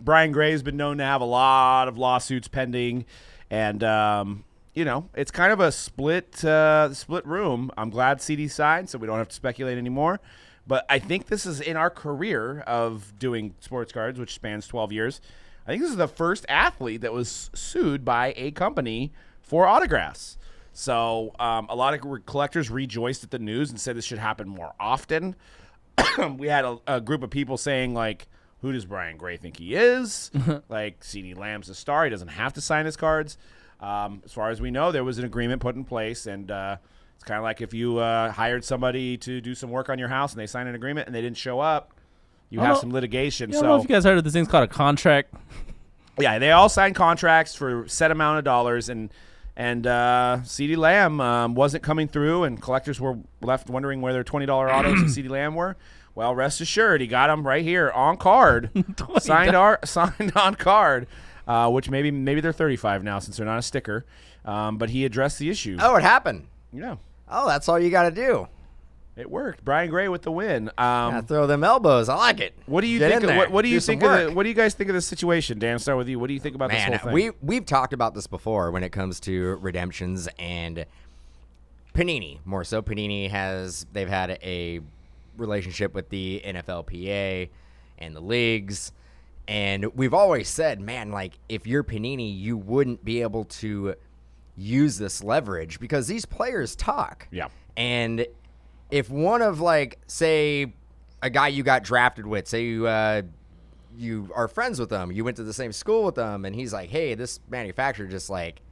Brian Gray's been known to have a lot of lawsuits pending, and it's kind of a split room. I'm glad CeeDee signed, so we don't have to speculate anymore. But I think this is in our career of doing sports cards, which spans 12 years. I think this is the first athlete that was sued by a company for autographs. So a lot of collectors rejoiced at the news and said this should happen more often. We had a group of people saying, like, who does Brian Gray think he is? Like, CeeDee Lamb's a star. He doesn't have to sign his cards. As far as we know, there was an agreement put in place, and it's kind of like if you hired somebody to do some work on your house and they signed an agreement and they didn't show up, you have some litigation. I don't know if you guys heard of this thing's called a contract. Yeah, they all signed contracts for a set amount of dollars, and CeeDee Lamb wasn't coming through, and collectors were left wondering where their $20 autos of CeeDee Lamb were. Well, rest assured, he got them right here on card, signed on card, which maybe they're 35 now since they're not a sticker. But he addressed the issue. Oh, it happened. Yeah. Oh, that's all you got to do. It worked. Brian Gray with the win. Throw them elbows. I like it. What do you Get think? in there. What do you Do some think? work. What do you guys think of this situation? Dan, start with you. What do you think about this whole thing? We've talked about this before when it comes to redemptions and Panini. More so, they've had a relationship with the NFLPA and the leagues, and we've always said, man, like, if you're Panini, you wouldn't be able to use this leverage because these players talk. Yeah. And if one of, like, say, a guy you got drafted with, say you are friends with them, you went to the same school with them, and he's like, hey, this manufacturer just, like,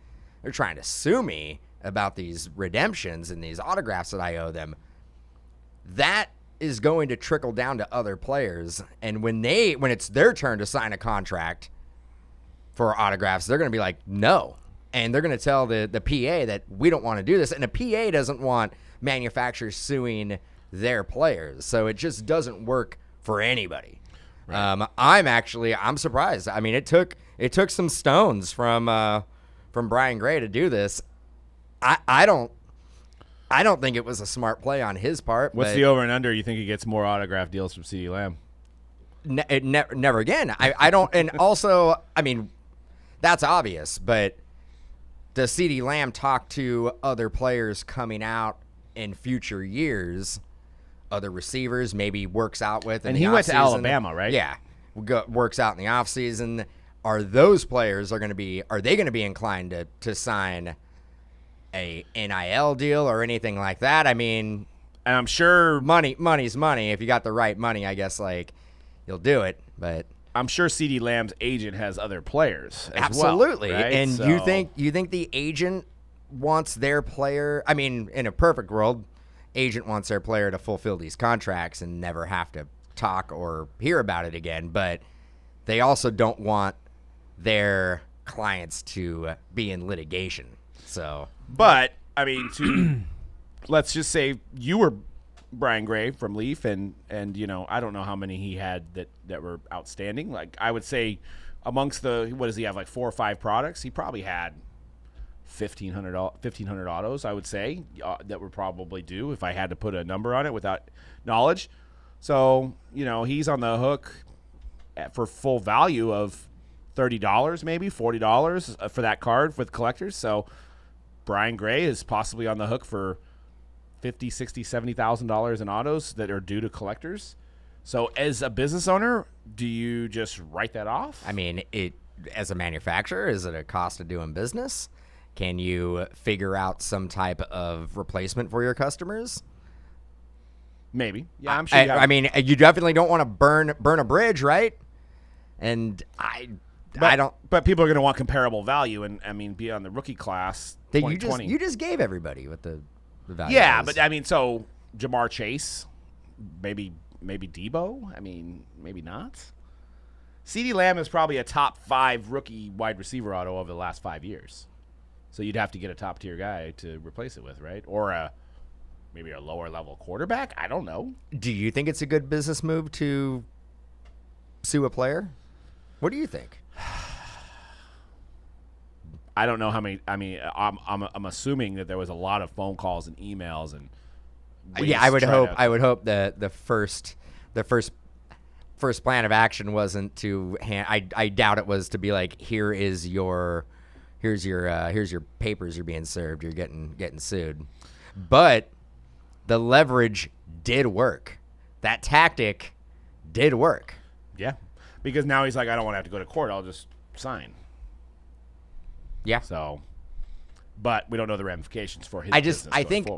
they're trying to sue me about these redemptions and these autographs that I owe them, that is going to trickle down to other players. And when it's their turn to sign a contract for autographs, they're going to be like, no. And they're going to tell the PA that we don't want to do this. And the PA doesn't want manufacturers suing their players. So it just doesn't work for anybody. Right. I'm surprised. I mean, it took some stones from Brian Gray to do this. I don't think it was a smart play on his part. What's the over and under? You think he gets more autograph deals from CeeDee Lamb? Never again. I don't. And also, I mean, that's obvious. But does CeeDee Lamb talk to other players coming out in future years? Other receivers maybe works out with. And he went to Alabama, right? Yeah, works out in the offseason. Are those players are they going to be inclined to sign a NIL deal or anything like that? I mean, and I'm sure money's money. If you got the right money, I guess, like, you'll do it. But I'm sure CeeDee Lamb's agent has other players as absolutely. well, right? And you think the agent wants their player? I mean, in a perfect world, agent wants their player to fulfill these contracts and never have to talk or hear about it again. But they also don't want their clients to be in litigation. So, but I mean, let's just say you were Brian Gray from Leaf, and I don't know how many he had that were outstanding. Like, I would say amongst what does he have, like 4 or 5 products? He probably had 1,500 autos, I would say, that were probably due if I had to put a number on it without knowledge. So, he's on the hook for full value of $30, maybe $40 for that card with collectors. So Brian Gray is possibly on the hook for $50,000, $60,000, $70,000 in autos that are due to collectors. So as a business owner, do you just write that off? I mean, as a manufacturer, is it a cost of doing business? Can you figure out some type of replacement for your customers? Maybe. Yeah, I'm sure. I mean, you definitely don't want to burn a bridge, right? And But people are going to want comparable value, and I mean, be on the rookie class. That you just gave everybody what the value. Yeah, is. but I mean, so Jamar Chase, maybe Debo. I mean, maybe not. CeeDee Lamb is probably a top 5 rookie wide receiver auto over the last 5 years. So you'd have to get a top tier guy to replace it with, right? Or maybe a lower level quarterback. I don't know. Do you think it's a good business move to sue a player? What do you think? I don't know how many. I mean, I'm assuming that there was a lot of phone calls and emails and. Yeah, I would hope that the first first plan of action wasn't to I doubt it was to be like, here's your papers, you're being served, you're getting sued. But the leverage did work. That tactic did work. Yeah, because now he's like, I don't want to have to go to court. I'll just sign. Yeah. So, but we don't know the ramifications for his. I think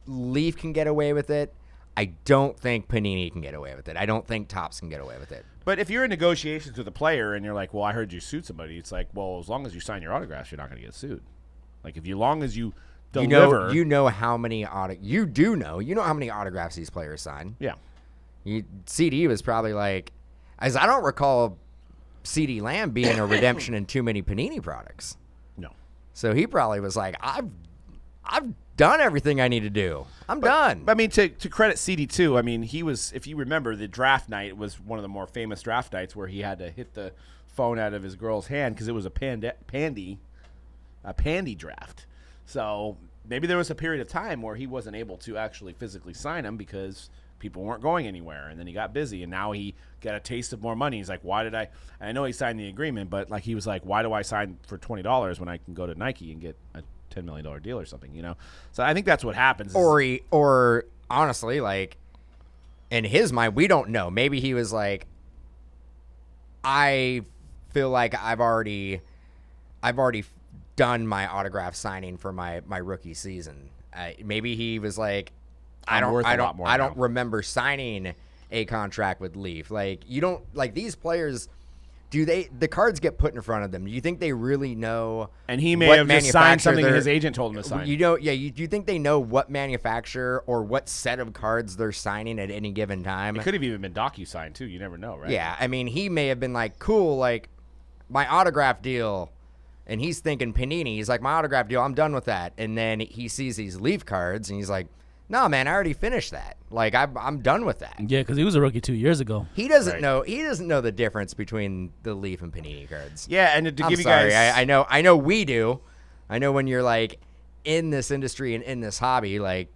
Leaf can get away with it. I don't think Panini can get away with it. I don't think Topps can get away with it. But if you're in negotiations with a player and you're like, well, I heard you sued somebody, it's like, well, as long as you sign your autographs, you're not going to get sued. Like, if long as you deliver. You know how many how many autographs these players sign. Yeah. CD was probably like, as I don't recall CeeDee Lamb being a redemption in too many Panini products. No. So he probably was like, I've done everything I need to do. I'm done. I mean, to credit CD too, I mean, he was, if you remember, the draft night was one of the more famous draft nights where he had to hit the phone out of his girl's hand because it was a pandy draft. So maybe there was a period of time where he wasn't able to actually physically sign him because people weren't going anywhere, and then he got busy, and now he got a taste of more money. He's like, why did I know he signed the agreement, but like he was like, why do I sign for $20 when I can go to Nike and get a $10 million deal or something, So I think that's what happens. Or honestly, like, in his mind, we don't know. Maybe he was like, I feel like I've already done my autograph signing for my rookie season. Maybe he was like, I don't remember signing a contract with Leaf. Like, you don't, like, these players, the cards get put in front of them. Do you think they really know? And he may have just signed something his agent told him to sign. Do you think they know what manufacturer or what set of cards they're signing at any given time? It could have even been DocuSign too. You never know, right? Yeah, I mean, he may have been like, cool, like, my autograph deal. And he's thinking Panini. He's like, my autograph deal, I'm done with that. And then he sees these Leaf cards, and he's like, no, man, I already finished that. Like, I'm done with that. Yeah, because he was a rookie 2 years ago. He doesn't know. He doesn't know the difference between the Leaf and Panini cards. Yeah, and to give you sorry, guys, I know we do. I know when you're like in this industry and in this hobby, like,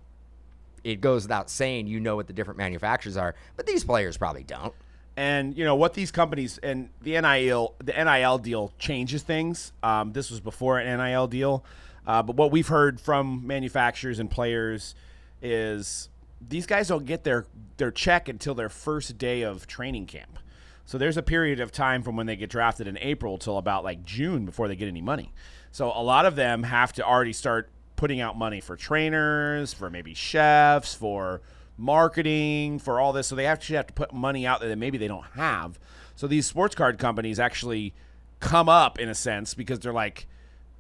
it goes without saying you know what the different manufacturers are, but these players probably don't. And what these companies and the NIL deal changes things. This was before an NIL deal, but what we've heard from manufacturers and players is these guys don't get their check until their first day of training camp. So there's a period of time from when they get drafted in April till about like June before they get any money. So a lot of them have to already start putting out money for trainers, for maybe chefs, for marketing, for all this. So they actually have to put money out there that maybe they don't have. So these sports card companies actually come up in a sense because they're like,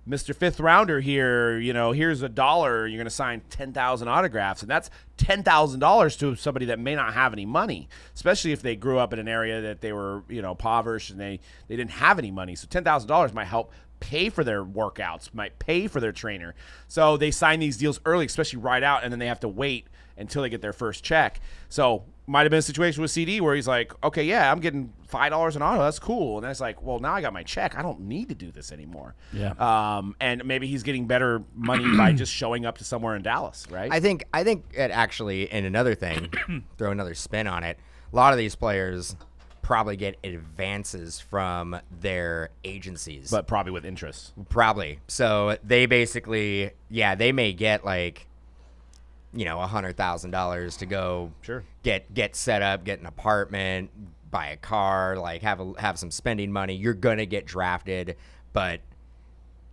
Mr. Fifth Rounder here, here's $1. You're going to sign 10,000 autographs. And that's $10,000 to somebody that may not have any money, especially if they grew up in an area that they were, impoverished and they didn't have any money. So $10,000 might help pay for their workouts, might pay for their trainer. So they sign these deals early, especially right out, and then they have to wait until they get their first check. So might have been a situation with CD where he's like, okay, yeah, I'm getting $5 an auto. That's cool. And then it's like, well, now I got my check. I don't need to do this anymore. Yeah. And maybe he's getting better money by just showing up to somewhere in Dallas, right? I think it actually, and another thing, throw another spin on it, a lot of these players probably get advances from their agencies. But probably with interest. Probably. So they basically, they may get like, $100,000 to go get set up, get an apartment, buy a car, like have some spending money. You're going to get drafted, but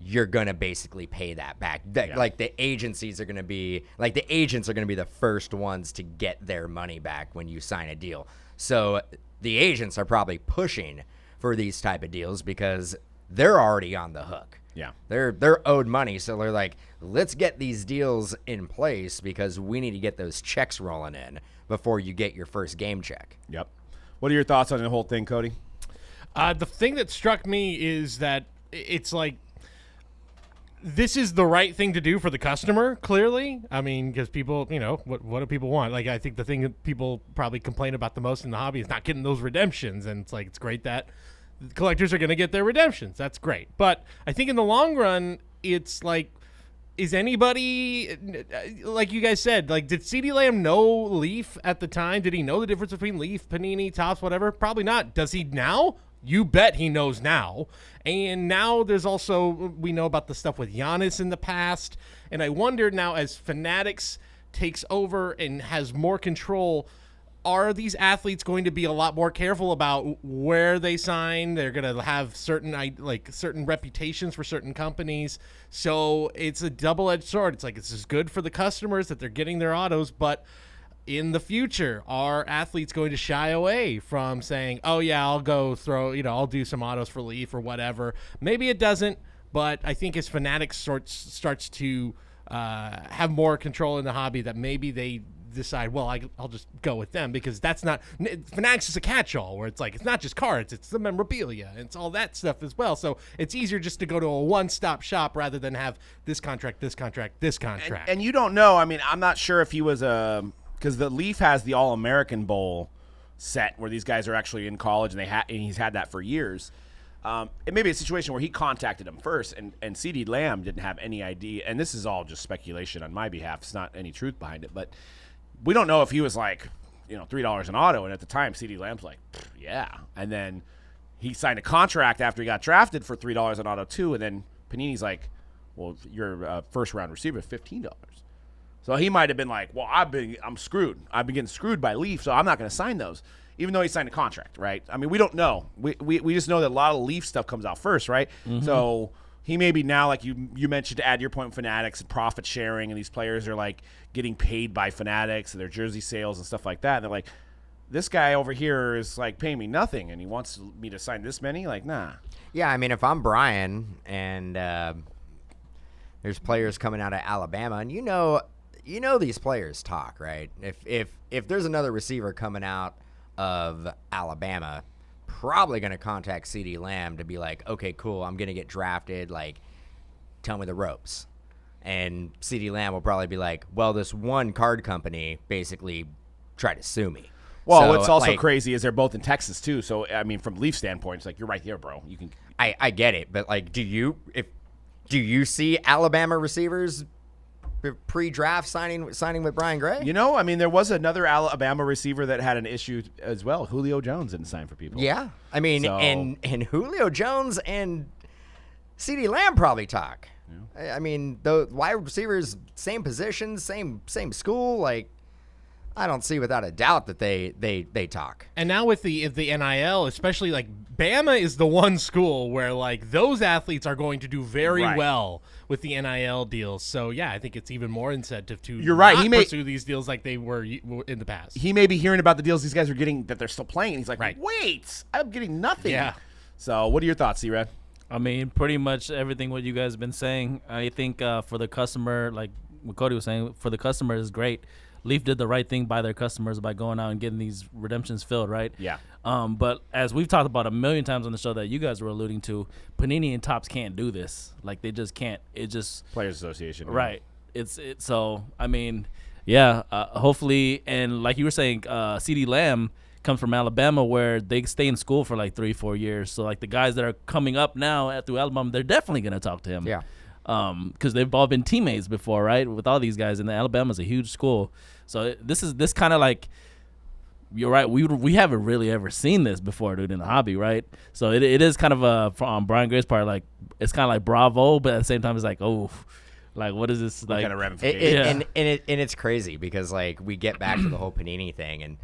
you're going to basically pay that back. Like the agencies are going to be, like the agents are going to be the first ones to get their money back when you sign a deal. So the agents are probably pushing for these type of deals because they're already on the hook. Yeah. They're owed money, so they're like, let's get these deals in place because we need to get those checks rolling in before you get your first game check. Yep. What are your thoughts on the whole thing, Cody? The thing that struck me is that it's like this is the right thing to do for the customer, clearly. I mean, because people, what do people want? Like, I think the thing that people probably complain about the most in the hobby is not getting those redemptions, and it's like, it's great that the collectors are going to get their redemptions. That's great. But I think in the long run, it's like is anybody, like you guys said, like, did CeeDee Lamb know Leaf at the time? Did he know the difference between Leaf, Panini, Topps, whatever? Probably not. Does he now? You bet he knows now. And now there's also, we know about the stuff with Giannis in the past. And I wonder now, as Fanatics takes over and has more control, are these athletes going to be a lot more careful about where they sign? They're going to have certain reputations for certain companies. So it's a double-edged sword. It's like, it's just good for the customers that they're getting their autos, but in the future, are athletes going to shy away from saying, oh yeah, I'll go I'll do some autos for Leaf or whatever. Maybe it doesn't, but I think as Fanatics starts to have more control in the hobby, that maybe they decide, well, I'll just go with them, because that's not, Fanatics is a catch-all where it's like, it's not just cards, it's the memorabilia, and it's all that stuff as well. So it's easier just to go to a one-stop shop rather than have this contract, this contract, this contract. And you don't know. I mean, I'm not sure if he was because the Leaf has the All-American Bowl set where these guys are actually in college, and he's had that for years. It may be a situation where he contacted him first, and CeeDee Lamb didn't have any idea. And this is all just speculation on my behalf. It's not any truth behind it, but we don't know if he was like, $3 an auto, and at the time CeeDee Lamb's like, yeah. And then he signed a contract after he got drafted for $3 an auto too, and then Panini's like, well, you're a first-round receiver, $15. So he might have been like, well, I'm screwed. I've been getting screwed by Leaf, so I'm not going to sign those, even though he signed a contract, right? I mean, we don't know. We just know that a lot of Leaf stuff comes out first, right? Mm-hmm. So he may be now, like you mentioned, to add your point, Fanatics and profit sharing, and these players are like getting paid by Fanatics and their jersey sales and stuff like that. And they're like, this guy over here is like paying me nothing, and he wants me to sign this many? Like, nah. Yeah, I mean, if I'm Brian and there's players coming out of Alabama, and you know these players talk, right? If there's another receiver coming out of Alabama, probably going to contact CeeDee Lamb to be like, okay, cool, I'm going to get drafted, like, tell me the ropes. And CeeDee Lamb will probably be like, well, this one card company basically tried to sue me. Well, So, what's also like, crazy is they're both in Texas too. So I mean, from Leaf standpoint, it's like, you're right there, bro. You can. I get it, but like, do you see Alabama receivers pre-draft signing with Brian Gray? I mean, there was another Alabama receiver that had an issue as well. Julio Jones didn't sign for people. Yeah, I mean, So- and Julio Jones and CeeDee Lamb probably talk. I mean, the wide receivers, same position, same school. Like, I don't see without a doubt that they talk. And now with the NIL, especially, like, Bama is the one school where, like, those athletes are going to do very Right. well with the NIL deals. So yeah, I think it's even more incentive to You're right. not He may- pursue these deals like they were in the past. He may be hearing about the deals these guys are getting that they're still playing. And he's like, Right. wait, I'm getting nothing. Yeah. So what are your thoughts, C-Red? I mean, pretty much everything what you guys have been saying. I think for the customer, like what Cody was saying, for the customer is great. Leaf did the right thing by their customers by going out and getting these redemptions filled, right? Yeah. But as we've talked about a million times on the show that you guys were alluding to, Panini and Topps can't do this. Like, they just can't. It just Players Association. right. It's so. I mean, yeah. Hopefully, and like you were saying, CeeDee Lamb comes from Alabama, where they stay in school for like 3-4 years. So like the guys that are coming up now through Alabama, they're definitely gonna talk to him. Yeah. Because they've all been teammates before, right? With all these guys, and Alabama's a huge school. So this kind of like, you're right. We haven't really ever seen this before, dude, in the hobby, right? So it is kind of on Brian Gray's part, like, it's kind of like bravo, but at the same time, it's like, oh, like, what is this like? Kind of ramifications. Yeah. And it's crazy because, like, we get back to the whole Panini thing, and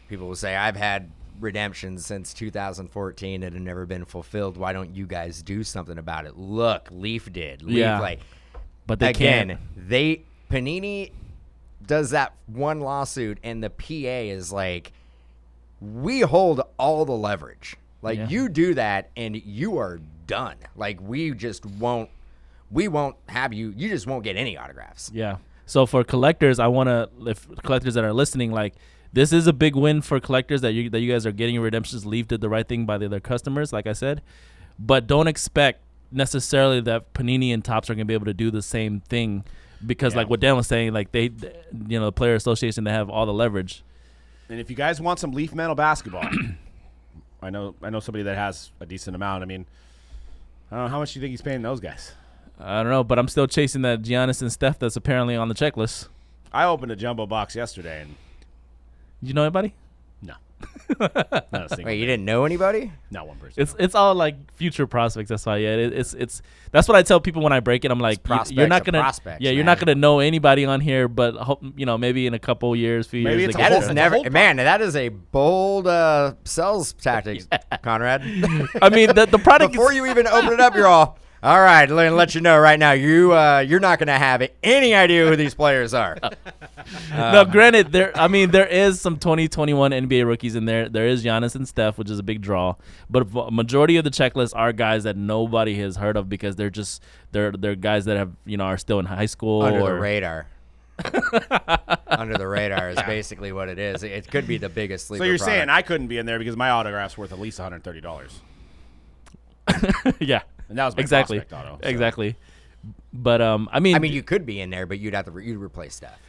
people will say, I've had redemptions since 2014 that have never been fulfilled. Why don't you guys do something about it? Look, Leaf did. Leaf, Yeah. like, But they again, can't. Panini does that one lawsuit, and the PA is like, we hold all the leverage. Like, Yeah. you do that, and you are done. Like, we won't have you. You just won't get any autographs. Yeah. So for collectors, if collectors that are listening, like, this is a big win for collectors that you guys are getting redemptions. Leaf did the right thing by their customers, like I said, but don't expect necessarily that Panini and Topps are going to be able to do the same thing, because like what Dan was saying, like the player association, they have all the leverage. And if you guys want some Leaf metal basketball, I know somebody that has a decent amount. I mean, I don't know, how much do you think he's paying those guys? I don't know, but I'm still chasing that Giannis and Steph that's apparently on the checklist. I opened a jumbo box yesterday, and You know anybody? no, not a single. Wait, you didn't know anybody? Not one person. It's all like future prospects. That's why. Yeah, it's that's what I tell people when I break it. I'm like, you're not gonna. Prospects, yeah, you're man. not gonna know anybody on here, but maybe in a couple years, few Maybe years. it's they a get whole- That is there. never, whole man. That is a bold sales tactic, Conrad. I mean, the product. Before you even open it up, you're all right. Let me let you know right now. You're not going to have any idea who these players are. No, granted, there is some 2021 NBA rookies in there. There is Giannis and Steph, which is a big draw. But a majority of the checklist are guys that nobody has heard of because they're guys that have are still in high school Under or the radar. Under the radar is basically what it is. It could be the biggest sleeper So you're product. saying I couldn't be in there because my autograph's worth at least $130, yeah, and that was my exactly, prospect auto. So. exactly. But I mean, you could be in there, but you'd replace Steph.